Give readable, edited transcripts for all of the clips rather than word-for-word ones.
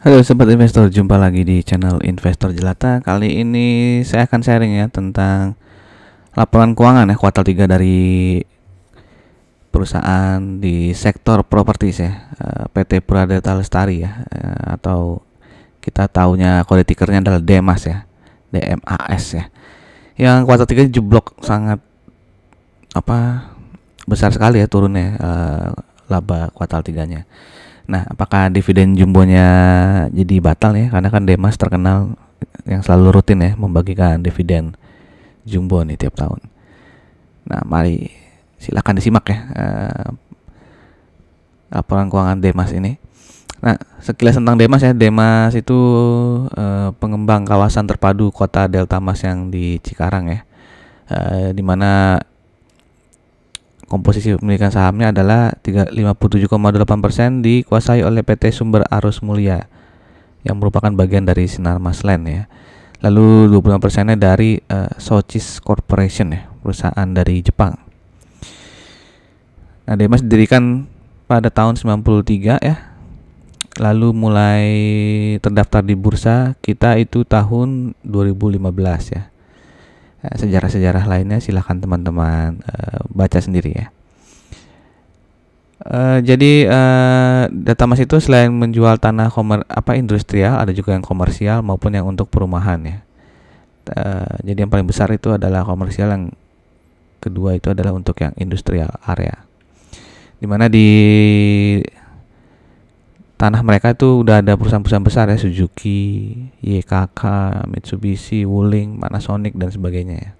Halo sobat investor, jumpa lagi di channel Investor Jelata. Kali ini saya akan sharing ya tentang laporan keuangan ya kuartal 3 dari perusahaan di sektor properti ya, PT Pradata Lestari ya, atau kita taunya kode tikernya adalah DEMAS ya, DMAS ya. Yang kuartal 3 jeblok sangat besar sekali ya turunnya laba kuartal 3-nya. Nah, apakah dividen jumbonya jadi batal ya? Karena kan Demas terkenal yang selalu rutin ya membagikan dividen jumbo nih tiap tahun. Nah, mari silakan disimak ya laporan keuangan Demas ini. Nah, sekilas tentang Demas ya. Demas itu pengembang kawasan terpadu kota Delta Mas yang di Cikarang ya. Di mana komposisi pemilikan sahamnya adalah 57,8% dikuasai oleh PT Sumber Arus Mulia yang merupakan bagian dari Sinarmas Land ya. Lalu 25%-nya dari Sochis Corporation ya, perusahaan dari Jepang. Nah, Demas didirikan pada tahun 93 ya. Lalu mulai terdaftar di bursa kita itu tahun 2015 ya. Sejarah-sejarah lainnya silahkan teman-teman baca sendiri ya. Jadi Data Mas itu selain menjual tanah industrial, ada juga yang komersial maupun yang untuk perumahan ya. Jadi yang paling besar itu adalah komersial, yang kedua itu adalah untuk yang industrial area. Dimana di tanah mereka itu udah ada perusahaan-perusahaan besar ya, Suzuki, YKK, Mitsubishi, Wuling, Panasonic dan sebagainya ya.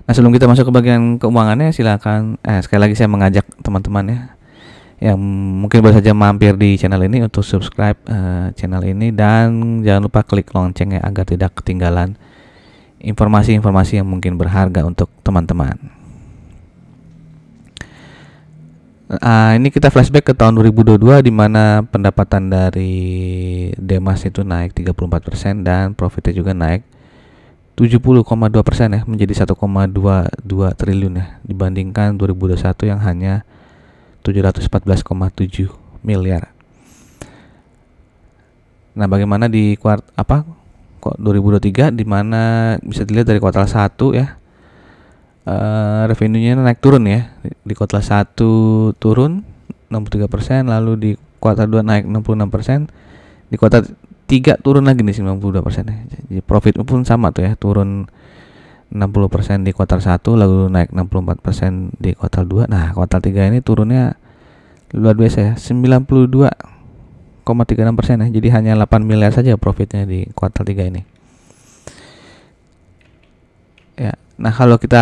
Nah, sebelum kita masuk ke bagian keuangannya, silakan sekali lagi saya mengajak teman-teman ya yang mungkin baru saja mampir di channel ini untuk subscribe channel ini, dan jangan lupa klik loncengnya agar tidak ketinggalan informasi-informasi yang mungkin berharga untuk teman-teman. Ini kita flashback ke tahun 2022 di mana pendapatan dari Demas itu naik 34% dan profitnya juga naik 70,2% ya, menjadi 1,22 triliun ya, dibandingkan 2021 yang hanya 714,7 miliar. Nah, bagaimana di kok 2023 di mana bisa dilihat dari kuartal 1 ya. Revenue-nya naik turun ya. Di kuartal 1 turun 63%, lalu di kuartal 2 naik 66%, di kuartal 3 turun lagi nih 92% ya. Jadi profit pun sama tuh ya, turun 60% di kuartal 1, lalu naik 64% di kuartal 2. Nah, kuartal 3 ini turunnya luar biasa ya, 92,36% ya. Jadi hanya 8 miliar saja profitnya di kuartal 3 ini. Ya. Nah, kalau kita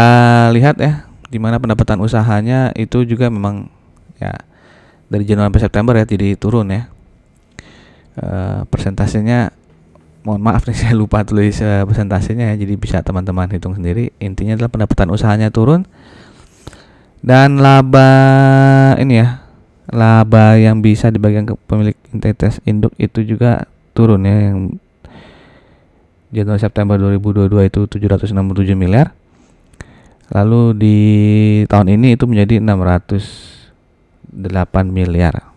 lihat ya, di mana pendapatan usahanya itu juga memang ya dari Januari sampai September ya jadi turun ya. Persentasenya, mohon maaf nih saya lupa tulis persentasenya ya, jadi bisa teman-teman hitung sendiri. Intinya adalah pendapatan usahanya turun dan laba ini ya, laba yang bisa dibagikan ke pemilik entitas induk itu juga turun ya, yang Januari September 2022 itu 767 miliar. Lalu di tahun ini itu menjadi 608 miliar.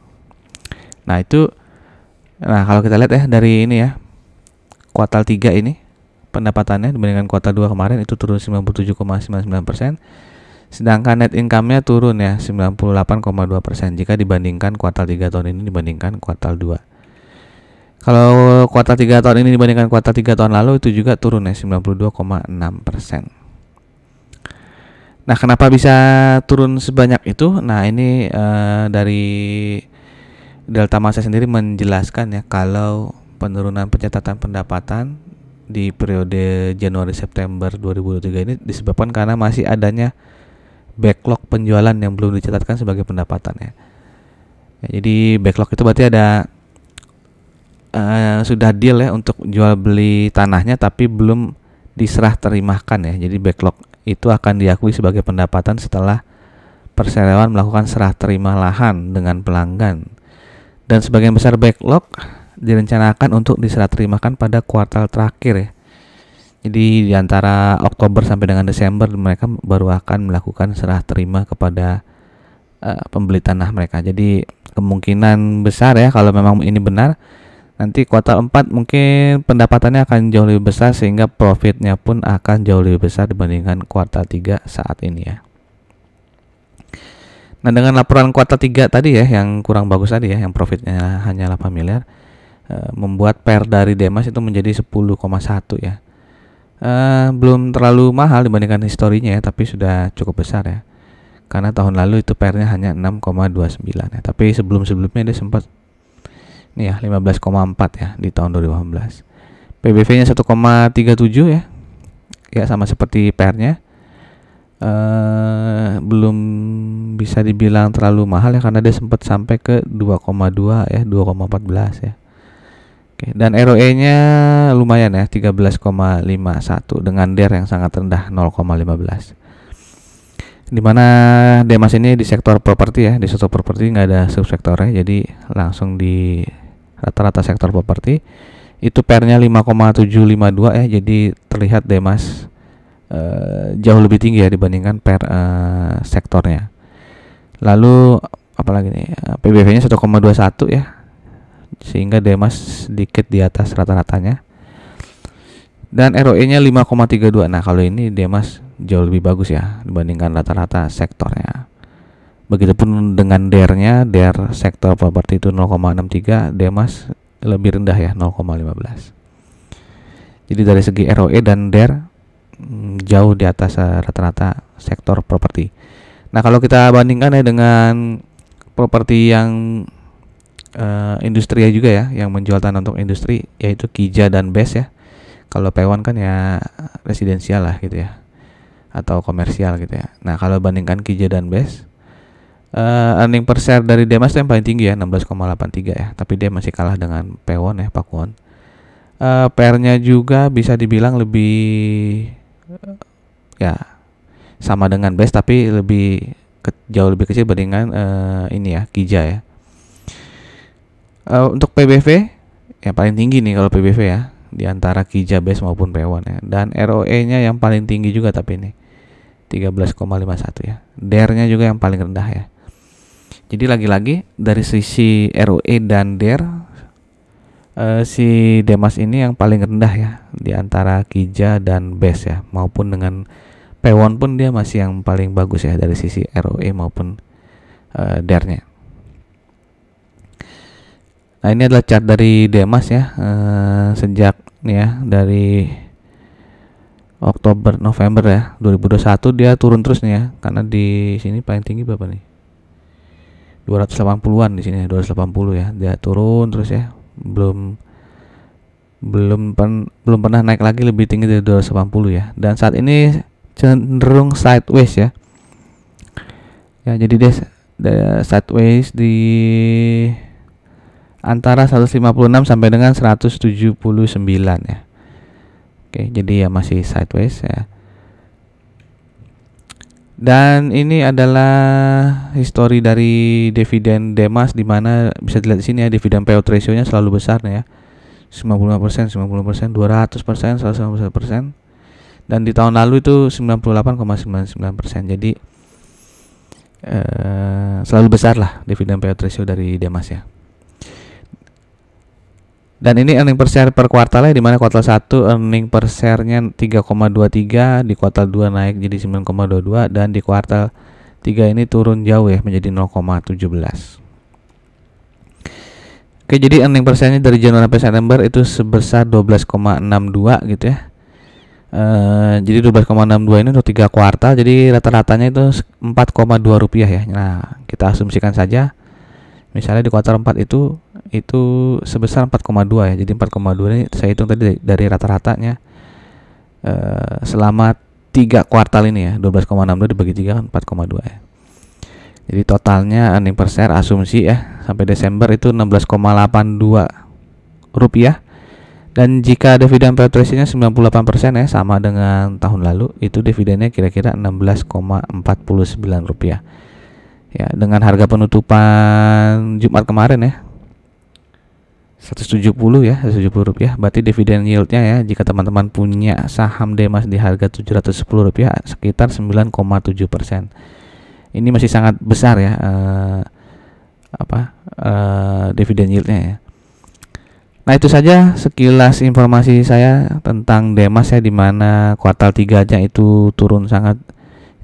Nah, kalau kita lihat ya dari ini ya, kuartal 3 ini pendapatannya dibandingkan kuartal 2 kemarin itu turun 97,99%. Sedangkan net income-nya turun ya 98,2% jika dibandingkan kuartal 3 tahun ini dibandingkan kuartal 2. Kalau kuartal 3 tahun ini dibandingkan kuartal 3 tahun lalu itu juga turun ya 92,6%. Nah, kenapa bisa turun sebanyak itu? Nah, ini dari Delta Mas sendiri menjelaskan ya, kalau penurunan pencatatan pendapatan di periode Januari September 2023 ini disebabkan karena masih adanya backlog penjualan yang belum dicatatkan sebagai pendapatan ya. Jadi backlog itu berarti ada sudah deal ya untuk jual beli tanahnya tapi belum diserah terimakan ya. Jadi backlog itu akan diakui sebagai pendapatan setelah perseroan melakukan serah terima lahan dengan pelanggan. Dan sebagian besar backlog direncanakan untuk diserah terimakan pada kuartal terakhir ya. Jadi di antara Oktober sampai dengan Desember mereka baru akan melakukan serah terima kepada pembeli tanah mereka. Jadi kemungkinan besar ya kalau memang ini benar, nanti kuartal 4 mungkin pendapatannya akan jauh lebih besar sehingga profitnya pun akan jauh lebih besar dibandingkan kuartal 3 saat ini ya. Nah, dengan laporan kuartal 3 tadi ya yang kurang bagus tadi ya, yang profitnya hanya 8 miliar, membuat PER dari Demas itu menjadi 10,1 ya. Belum terlalu mahal dibandingkan historinya ya, tapi sudah cukup besar ya. Karena tahun lalu itu PER-nya hanya 6,29 ya. Tapi sebelumnya dia sempat nih ya 15,4 ya di tahun 2018. PBV-nya 1,37 ya. Ya sama seperti PER-nya. Belum bisa dibilang terlalu mahal ya karena dia sempat sampai ke 2,2 ya, 2,14 ya. Oke, dan ROE-nya lumayan ya, 13,51 dengan DER yang sangat rendah 0,15. Dimana Demas ini di sektor properti ya, di sektor properti nggak ada subsektornya, jadi langsung di rata-rata sektor properti. Itu PER-nya 5,752 ya, jadi terlihat Demas jauh lebih tinggi ya dibandingkan PER sektornya. Lalu apalagi nih, PBV-nya 1,21 ya, sehingga Demas sedikit di atas rata-ratanya. Dan ROE-nya 5,32. Nah, kalau ini Demas jauh lebih bagus ya dibandingkan rata-rata sektornya. Begitupun dengan DER-nya, DER sektor properti itu 0,63, Demas lebih rendah ya, 0,15. Jadi dari segi ROE dan DER jauh di atas rata-rata sektor properti. Nah, kalau kita bandingkan ya dengan properti yang industri ya juga ya, yang menjual tanah untuk industri, yaitu Kija dan BES ya. Kalau P1 kan ya residensial lah gitu ya, atau komersial gitu ya. Nah, kalau bandingkan Kija dan BES, earning per share dari Demas yang paling tinggi ya, 16,83 ya, tapi dia masih kalah dengan P1 ya, Pakuwon. PR-nya juga bisa dibilang lebih ya sama dengan BES, tapi jauh lebih kecil bandingkan ini ya, Kija ya. Untuk PBV yang paling tinggi nih kalau PBV ya di antara Kija, BES maupun P1 ya. Dan ROE-nya yang paling tinggi juga tapi ini 13,51 ya. DER-nya juga yang paling rendah ya. Jadi lagi-lagi dari sisi ROE dan DER, si Demas ini yang paling rendah ya di antara Kija dan BES ya, maupun dengan P1 pun dia masih yang paling bagus ya dari sisi ROE maupun DER-nya. Nah, ini adalah chart dari Demas ya, sejak nih ya dari Oktober November ya 2021 dia turun terus nih ya, karena di sini paling tinggi berapa nih, 280-an di sini 280 ya, dia turun terus ya, belum pernah naik lagi lebih tinggi dari 280 ya. Dan saat ini cenderung sideways ya. Ya, jadi dia sideways di antara 156 sampai dengan 179 ya. Oke, jadi ya masih sideways ya. Dan ini adalah histori dari dividen Demas, di mana bisa dilihat di sini ya, dividen payout ratio-nya selalu besar nih ya. 95%, 90%, 200%, 190%. Dan di tahun lalu itu 98,99%. Jadi selalu besar lah dividen payout ratio dari Demas ya. Dan ini earning per share per kuartalnya, di mana kuartal 1 earning per share-nya 3,23, di kuartal 2 naik jadi 9,22, dan di kuartal 3 ini turun jauh ya menjadi 0,17. Oke, jadi earning per share-nya dari Januari sampai September itu sebesar 12,62 gitu ya. Jadi 12,62 ini untuk 3 kuartal, jadi rata-ratanya itu 4,2 rupiah ya. Nah, kita asumsikan saja misalnya di kuartal 4 itu sebesar 4,2 ya. Jadi 4,2 ini saya hitung tadi dari rata-ratanya selama 3 kuartal ini ya. 12,62 dibagi 3 kan 4,2 ya. Jadi totalnya earning per share asumsi ya sampai Desember itu 16,82 rupiah. Dan jika dividen payout ratio-nya 98% ya, sama dengan tahun lalu, itu dividennya kira-kira 16,49 rupiah. Ya, dengan harga penutupan Jumat kemarin ya 170 ya, 170 rupiah. Berarti dividen yield-nya ya, jika teman-teman punya saham Demas di harga 710 rupiah, sekitar 9,7%. Ini masih sangat besar ya dividen yieldnya ya. Nah, itu saja sekilas informasi saya tentang Demas ya, di mana kuartal 3 aja itu turun sangat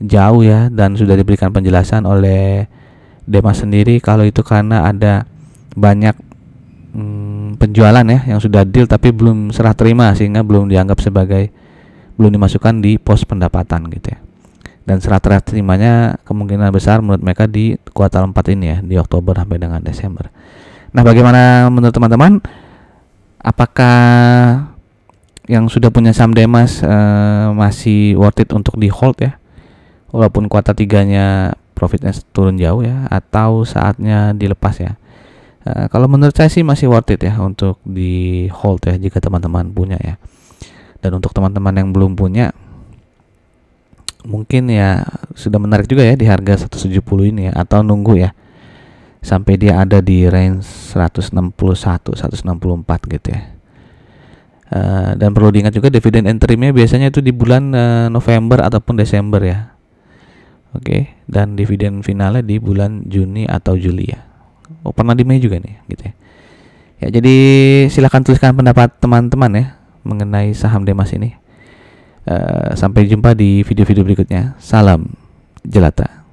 jauh ya, dan sudah diberikan penjelasan oleh Demas sendiri kalau itu karena ada banyak penjualan ya yang sudah deal tapi belum serah terima, sehingga belum dimasukkan di pos pendapatan gitu ya. Dan serah terimanya kemungkinan besar menurut mereka di kuartal 4 ini ya, di Oktober sampai dengan Desember. Nah, bagaimana menurut teman-teman? Apakah yang sudah punya saham Demas masih worth it untuk di hold ya, walaupun kuartal 3-nya profitnya turun jauh ya, atau saatnya dilepas ya? Kalau menurut saya sih masih worth it ya untuk di hold ya, jika teman-teman punya ya. Dan untuk teman-teman yang belum punya, mungkin ya sudah menarik juga ya di harga 170 ini ya, atau nunggu ya sampai dia ada di range 161 164 gitu ya. Dan perlu diingat juga dividen interimnya biasanya itu di bulan November ataupun Desember ya. Oke, dan dividen finalnya di bulan Juni atau Juli ya. Oh, pernah di Mei juga nih gitu ya. Ya, jadi silakan tuliskan pendapat teman-teman ya mengenai saham Demas ini. Sampai jumpa di video-video berikutnya. Salam jelata.